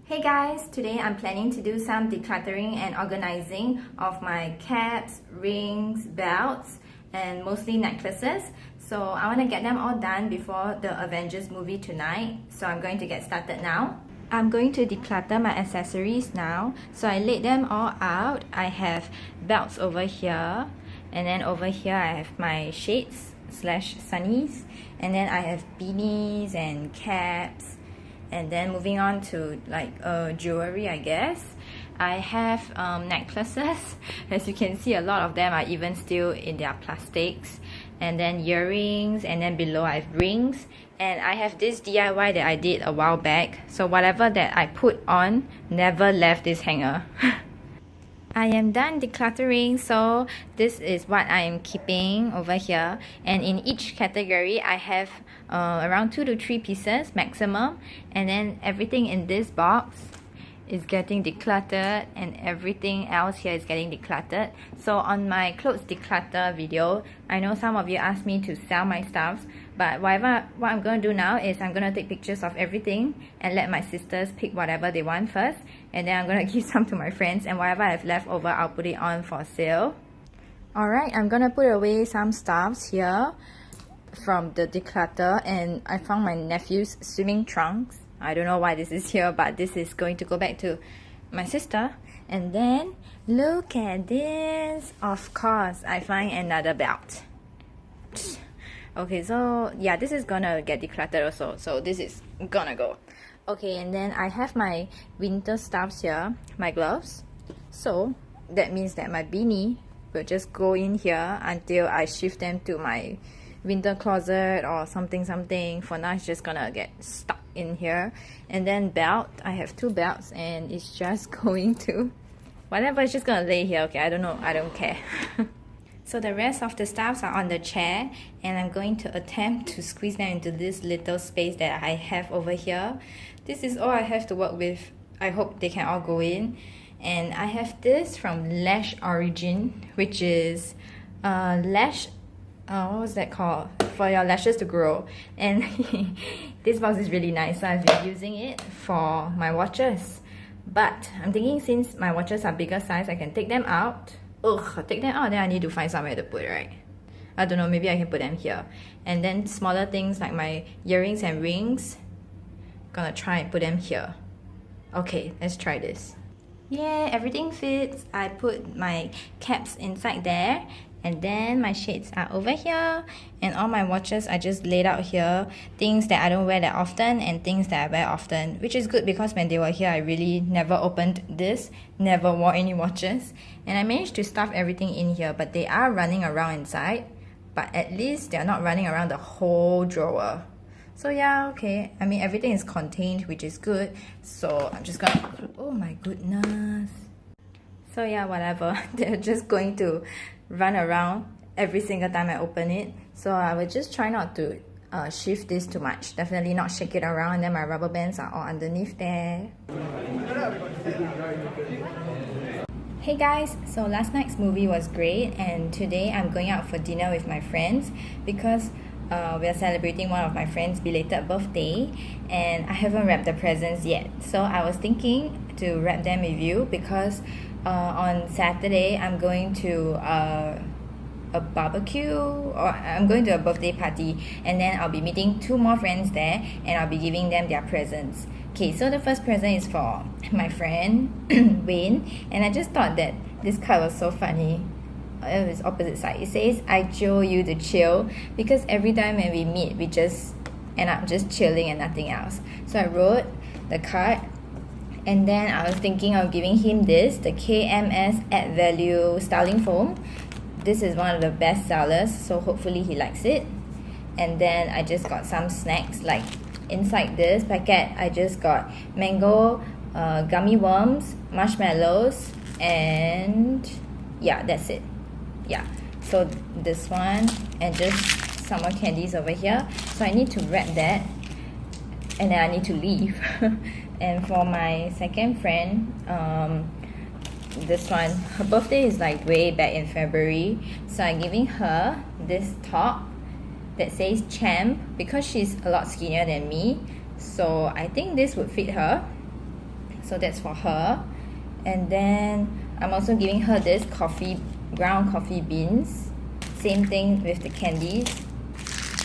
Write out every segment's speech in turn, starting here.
Hey guys, today I'm planning to do some decluttering and organizing of my caps, rings, belts, and mostly necklaces. So I want to get them all done before the Avengers movie tonight. So I'm going to get started now. I'm going to declutter my accessories now. So I laid them all out. I have belts over here, and then over here I have my shades slash sunnies, and then I have beanies and caps. And then moving on to jewelry, I guess. I have necklaces. As you can see, a lot of them are even still in their plastics. And then earrings, and then below I have rings. And I have this DIY that I did a while back. So whatever that I put on never left this hanger. I am done decluttering, so this is what I am keeping over here, and in each category I have around 2 to 3 pieces maximum, and then everything in this box is getting decluttered and everything else here is getting decluttered. So on my clothes declutter video, I know some of you asked me to sell my stuff, but what I'm going to do now is I'm going to take pictures of everything and let my sisters pick whatever they want first, and then I'm going to give some to my friends, and whatever I have left over I'll put it on for sale. Alright, I'm going to put away some stuffs here from the declutter, and I found my nephew's swimming trunks. I don't know why this is here, but this is going to go back to my sister. And then look at this. Of course, I find another belt. Okay, so yeah, this is gonna get decluttered also. So this is gonna go. Okay, and then I have my winter stuffs here, my gloves. So that means that my beanie will just go in here until I shift them to my winter closet or something. For now, it's just gonna get stuck in here. And then belt, I have 2 belts, and it's just going to whatever, it's just gonna lay here. Okay, I don't know, I don't care. So the rest of the stuffs are on the chair, and I'm going to attempt to squeeze them into this little space that I have over here. This is all I have to work with. I hope they can all go in. And I have this from Lash Origin, which is lash, what was that called? For your lashes to grow. And this box is really nice, so I've been using it for my watches. But I'm thinking, since my watches are bigger size, I can take them out. Take them out, then I need to find somewhere to put it, right? I don't know, maybe I can put them here. And then smaller things like my earrings and rings, gonna try and put them here. Okay, let's try this. Yeah, everything fits. I put my caps inside there, and then my shades are over here, and all my watches are just laid out here. Things that I don't wear that often and things that I wear often, which is good because when they were here I really never opened this, never wore any watches, and I managed to stuff everything in here. But they are running around inside, but at least they're not running around the whole drawer. So yeah, okay, I mean everything is contained, which is good. So I'm just gonna, oh my goodness. So yeah, whatever. They're just going to run around every single time I open it. So I will just try not to shift this too much. Definitely not shake it around, and then my rubber bands are all underneath there. Hey guys, so last night's movie was great, and today I'm going out for dinner with my friends because we are celebrating one of my friends' belated birthday, and I haven't wrapped the presents yet. So I was thinking to wrap them with you because on Saturday I'm going to a barbecue, or I'm going to a birthday party, and then I'll be meeting 2 more friends there, and I'll be giving them their presents. Okay, so the first present is for my friend Wayne, and I just thought that this card was so funny. It's opposite side. It says, "I jio you to chill," because every time when we meet we just end up just chilling and nothing else. So I wrote the card, and then I was thinking of giving him this, the KMS Add Value Styling Foam. This is one of the best sellers, so hopefully he likes it. And then I just got some snacks, like inside this packet I just got mango gummy worms, marshmallows, and yeah, that's it. Yeah, so this one, and just some more candies over here. So I need to wrap that, and then I need to leave. And for my second friend, this one, her birthday is like way back in February, so I'm giving her this top that says Champ because she's a lot skinnier than me, so I think this would fit her. so that's for her. And then I'm also giving her this ground coffee beans. Same thing with the candies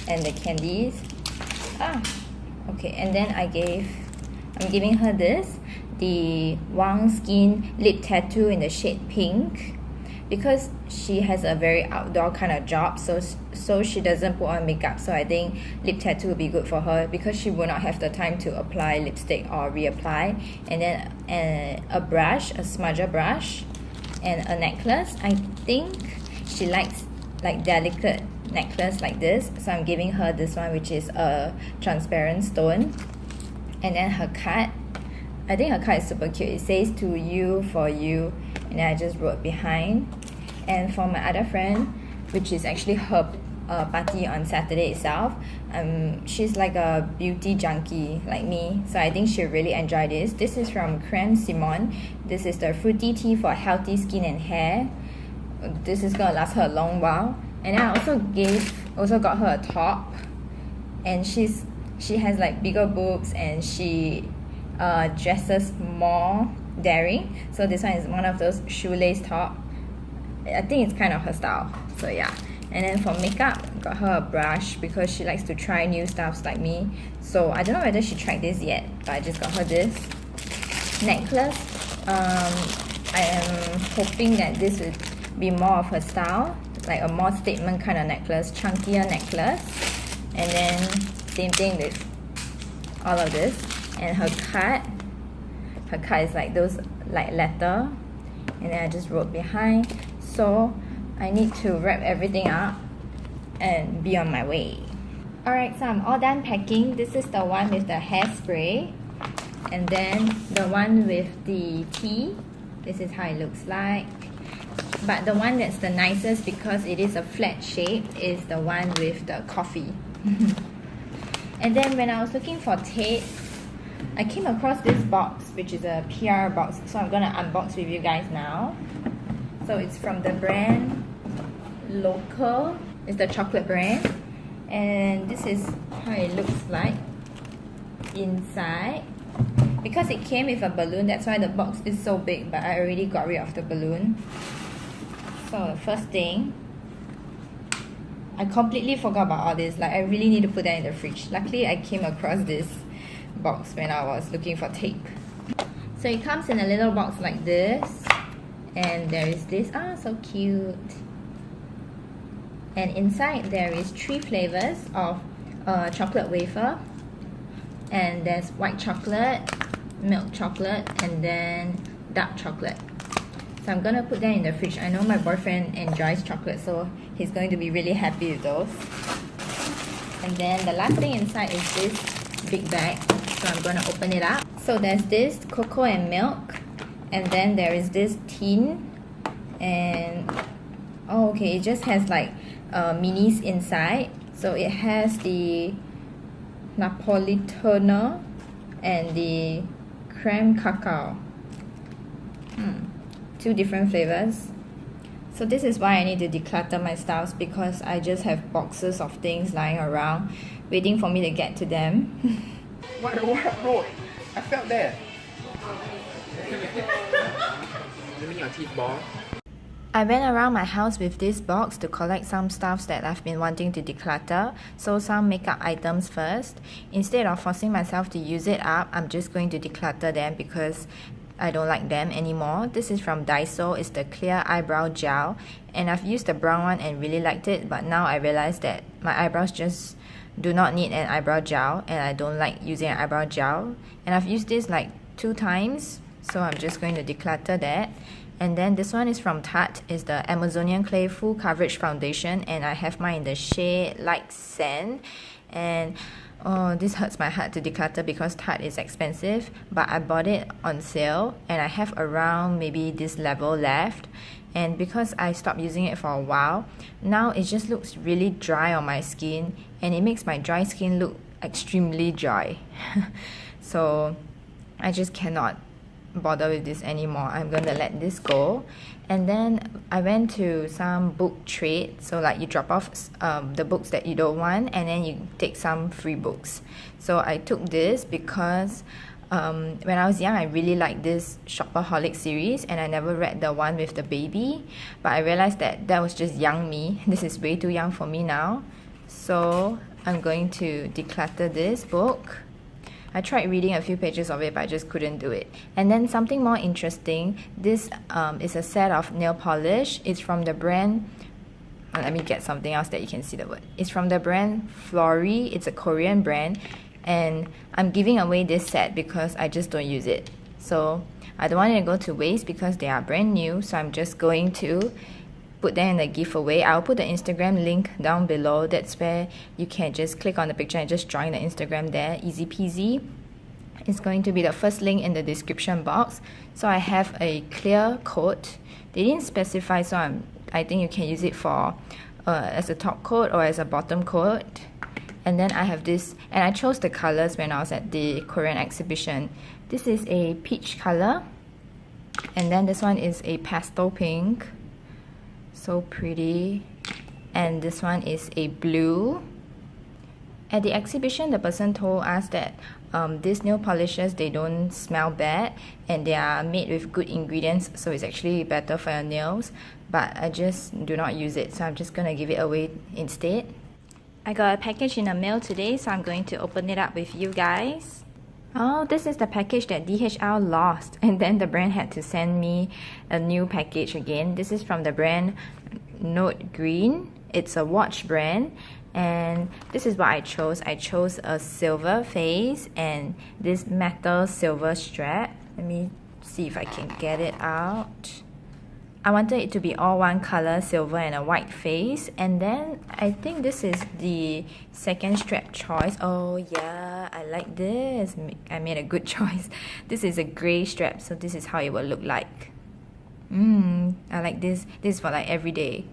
and the candies. Okay, and then I'm giving her this, the Wang Skin lip tattoo in the shade pink, because she has a very outdoor kind of job, so she doesn't put on makeup. So I think lip tattoo will be good for her because she will not have the time to apply lipstick or reapply. And then a brush, a smudger brush, and a necklace. I think she likes like delicate necklace like this, so I'm giving her this one, which is a transparent stone. And then her card, I think her card is super cute. It says "to you, for you," and then I just wrote behind. And for my other friend, which is actually her party on Saturday itself, she's like a beauty junkie like me, so I think she'll really enjoy this. This is from Creme Simone. This is the fruity tea for healthy skin and hair. This is gonna last her a long while. And then I also got her a top, and she has like bigger boobs, and she dresses more daring, so this one is one of those shoelace top. I think it's kind of her style, so yeah. And then for makeup, got her a brush because she likes to try new stuffs like me. So I don't know whether she tried this yet, but I just got her this necklace. I am hoping that this would be more of her style, like a more statement kind of necklace, chunkier necklace. And then same thing with all of this. And her card is like those like letter, and then I just wrote behind. So I need to wrap everything up and be on my way. Alright, so I'm all done packing. This is the one with the hairspray, and then the one with the tea. This is how it looks like. But the one that's the nicest because it is a flat shape is the one with the coffee. And then when I was looking for tape, I came across this box, which is a PR box, so I'm gonna unbox with you guys now. So it's from the brand Local. It's the chocolate brand, and this is how it looks like inside. Because it came with a balloon, that's why the box is so big, but I already got rid of the balloon. So the first thing, I completely forgot about all this. Like, I really need to put that in the fridge. Luckily, I came across this box when I was looking for tape. So it comes in a little box like this, and there is this, so cute. And inside there is 3 flavors of chocolate wafer, and there's white chocolate, milk chocolate, and then dark chocolate. So I'm gonna put that in the fridge. I know my boyfriend enjoys chocolate, so he's going to be really happy with those. And then the last thing inside is this big bag, so I'm gonna open it up. So there's this cocoa and milk, and then there is this tin, and okay, it just has like minis inside. So it has the Napolitano and the creme cacao. 2 different flavors. So this is why I need to declutter my stuffs, because I just have boxes of things lying around waiting for me to get to them. What, bro? I felt that. Give me your teeth ball. I went around my house with this box to collect some stuffs that I've been wanting to declutter. So some makeup items first. Instead of forcing myself to use it up, I'm just going to declutter them because I don't like them anymore. This is from Daiso. It's the clear eyebrow gel, and I've used the brown one and really liked it, but now I realize that my eyebrows just do not need an eyebrow gel, and I don't like using an eyebrow gel. And I've used this like 2 times, so I'm just going to declutter that. And then this one is from Tarte. It's the Amazonian Clay Full Coverage Foundation, and I have mine in the shade Light Sand. And oh, this hurts my heart to declutter because Tarte is expensive, but I bought it on sale, and I have around maybe this level left. And because I stopped using it for a while, now it just looks really dry on my skin, and it makes my dry skin look extremely dry. So I just cannot bother with this anymore. I'm gonna let this go. And then I went to some book trade, so like you drop off the books that you don't want, and then you take some free books. So I took this because When I was young, I really liked this Shopaholic series, and I never read the one with the baby, but I realized that that was just young me. This is way too young for me now. So I'm going to declutter this book. I tried reading a few pages of it, but I just couldn't do it. And then something more interesting, this is a set of nail polish. It's from the brand, let me get something else that you can see the word. It's from the brand Flory. It's a Korean brand, and I'm giving away this set because I just don't use it. So I don't want it to go to waste because they are brand new, so I'm just going to put them in the giveaway. I'll put the Instagram link down below. That's where you can just click on the picture and just join the Instagram there. Easy peasy. It's going to be the first link in the description box. So I have a clear coat. They didn't specify, so I think you can use it for as a top coat or as a bottom coat. And then I have this, and I chose the colors when I was at the Korean exhibition. This is a peach color, and then this one is a pastel pink. So pretty. And this one is a blue. At the exhibition, the person told us that these nail polishes, they don't smell bad and they are made with good ingredients, so it's actually better for your nails, but I just do not use it, so I'm just gonna give it away instead. I got a package in the mail today, so I'm going to open it up with you guys. Oh, this is the package that DHL lost, and then the brand had to send me a new package again. This is from the brand Note Green. It's a watch brand, and this is what I chose. I chose a silver face and this metal silver strap. Let me see if I can get it out. I wanted it to be all one color, silver and a white face, and then I think this is the second strap choice. Oh yeah, I like this. I made a good choice. This is a grey strap, so this is how it will look like. I like this. This is for like every day.